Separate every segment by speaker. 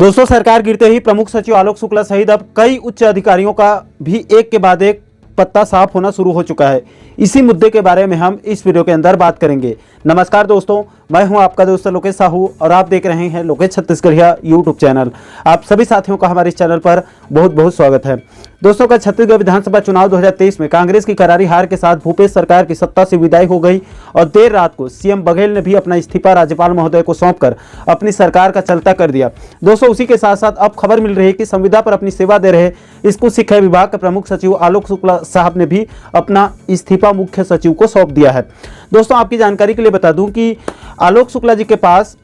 Speaker 1: दोस्तों, सरकार गिरते ही प्रमुख सचिव आलोक शुक्ला सहित अब कई उच्च अधिकारियों का भी एक के बाद एक पत्ता साफ होना शुरू हो चुका है। इसी मुद्दे के बारे में हम इस वीडियो के अंदर बात करेंगे। नमस्कार दोस्तों, मैं हूं आपका दोस्त लोकेश साहू और आप देख रहे हैं लोकेश छत्तीसगढ़िया यूट्यूब चैनल। आप सभी साथियों का हमारे इस चैनल पर बहुत बहुत स्वागत है। दोस्तों, का छत्तीसगढ़ विधानसभा चुनाव 2023 में कांग्रेस की करारी हार के साथ भूपेश सरकार की सत्ता से विदाई हो गई और देर रात को सीएम बघेल ने भी अपना इस्तीफा राज्यपाल महोदय को सौंपकर अपनी सरकार का चलता कर दिया। दोस्तों, उसी के साथ साथ अब खबर मिल रही है कि संविदा पर अपनी सेवा दे रहे स्कूल शिक्षा विभाग के प्रमुख सचिव आलोक शुक्ला साहब ने भी अपना इस्तीफा मुख्य सचिव को सौंप दिया है। दोस्तों, आपकी जानकारी के लिए बता दूं कि आलोक शुक्ला जी के पास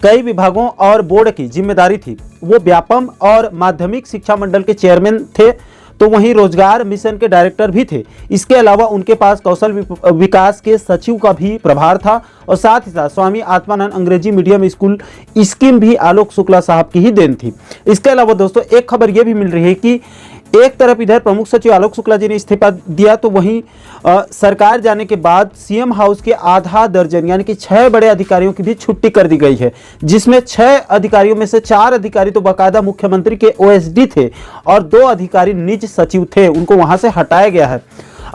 Speaker 1: कई विभागों और बोर्ड की जिम्मेदारी थी। वो व्यापम और माध्यमिक शिक्षा मंडल के चेयरमैन थे, तो वहीं रोजगार मिशन के डायरेक्टर भी थे। इसके अलावा उनके पास कौशल विकास के सचिव का भी प्रभार था और साथ ही साथ स्वामी आत्मानंद अंग्रेजी मीडियम स्कूल स्कीम भी आलोक शुक्ला साहब की ही देन थी। इसके अलावा दोस्तों, एक खबर यह भी मिल रही है कि एक तरफ इधर प्रमुख सचिव आलोक शुक्ला जी ने इस्तीफा दिया, तो वहीं सरकार जाने के बाद सीएम हाउस के आधा दर्जन यानी कि 6 बड़े अधिकारियों की भी छुट्टी कर दी गई है, जिसमें 6 अधिकारियों में से 4 अधिकारी तो बाकायदा मुख्यमंत्री के ओएसडी थे और 2 अधिकारी निज सचिव थे, उनको वहां से हटाया गया है।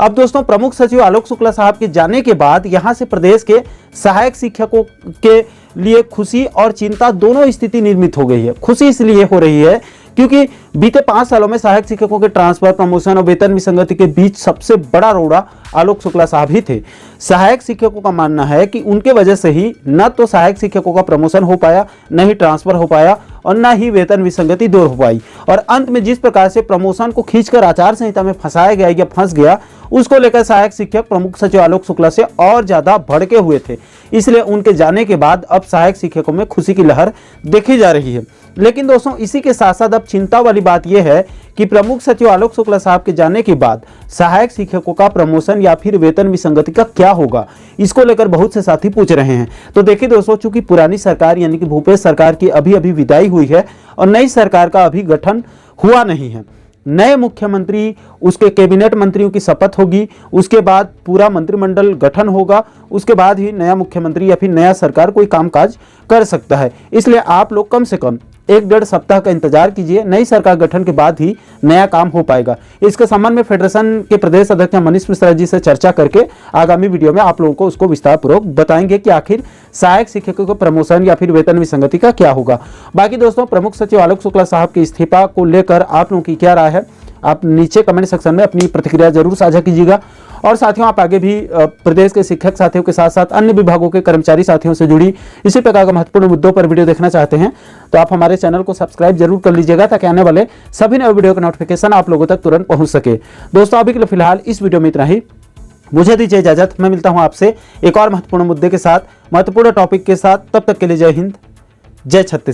Speaker 1: अब दोस्तों, प्रमुख सचिव आलोक शुक्ला साहब के जाने के बाद यहां से प्रदेश के सहायक शिक्षकों के लिए खुशी और चिंता दोनों स्थिति निर्मित हो गई है। खुशी इसलिए हो रही है क्योंकि बीते 5 सालों में सहायक शिक्षकों के ट्रांसफर, प्रमोशन और वेतन विसंगति के बीच सबसे बड़ा रोड़ा आलोक शुक्ला साहब ही थे। सहायक शिक्षकों का मानना है कि उनके वजह से ही न तो सहायक शिक्षकों का प्रमोशन हो पाया, न ही ट्रांसफर हो पाया और न ही वेतन विसंगति दूर हो पाई। और अंत में जिस प्रकार से प्रमोशन को खींचकर आचार संहिता में फंसाया गया या फंस गया, उसको लेकर सहायक शिक्षक प्रमुख सचिव आलोक शुक्ला से और ज्यादा भड़के हुए थे। इसलिए उनके जाने के बाद अब सहायक शिक्षकों में खुशी की लहर देखी जा रही है। लेकिन दोस्तों, इसी के साथ साथ अब चिंता वाली बात यह है कि प्रमुख सचिव आलोक शुक्ला साहब के जाने के बाद सहायक शिक्षकों का प्रमोशन या फिर वेतन विसंगति का क्या होगा, इसको लेकर बहुत से साथी पूछ रहे हैं। तो देखिए दोस्तों, चूंकि पुरानी सरकार यानी कि भूपेश सरकार की अभी अभी विदाई हुई है और नई सरकार का अभी गठन हुआ नहीं है। नए मुख्यमंत्री, उसके कैबिनेट मंत्रियों की शपथ होगी, उसके बाद पूरा मंत्रिमंडल गठन होगा, उसके बाद ही नया मुख्यमंत्री या फिर नया सरकार कोई कामकाज कर सकता है। इसलिए आप लोग कम से कम 1-1.5 सप्ताह का इंतजार कीजिए। नई सरकार गठन के बाद ही नया काम हो पाएगा। इसके संबंध में फेडरेशन के प्रदेश अध्यक्ष मनीष मिश्रा जी से चर्चा करके आगामी वीडियो में आप लोगों को उसको विस्तार पूर्वक बताएंगे कि आखिर सहायक शिक्षकों को प्रमोशन या फिर वेतन विसंगति का क्या होगा। बाकी दोस्तों, प्रमुख सचिव आलोक शुक्ला साहब के इस्तीफा को लेकर आप लोगों की क्या राय है, आप नीचे कमेंट सेक्शन में अपनी प्रतिक्रिया जरूर साझा कीजिएगा। और साथियों, आप आगे भी प्रदेश के शिक्षक साथियों के साथ साथ अन्य विभागों के कर्मचारी साथियों से जुड़ी इसी प्रकार के महत्वपूर्ण मुद्दों पर वीडियो देखना चाहते हैं तो आप हमारे चैनल को सब्सक्राइब जरूर कर लीजिएगा, ताकि आने वाले सभी नए वीडियो का नोटिफिकेशन आप लोगों तक तुरंत पहुंच सके। दोस्तों, अभी के लिए फिलहाल इस वीडियो में इतना ही। मुझे दीजिए इजाजत। मैं मिलता हूं आपसे एक और महत्वपूर्ण मुद्दे के साथ, महत्वपूर्ण टॉपिक के साथ। तब तक के लिए जय हिंद, जय छत्तीसगढ़।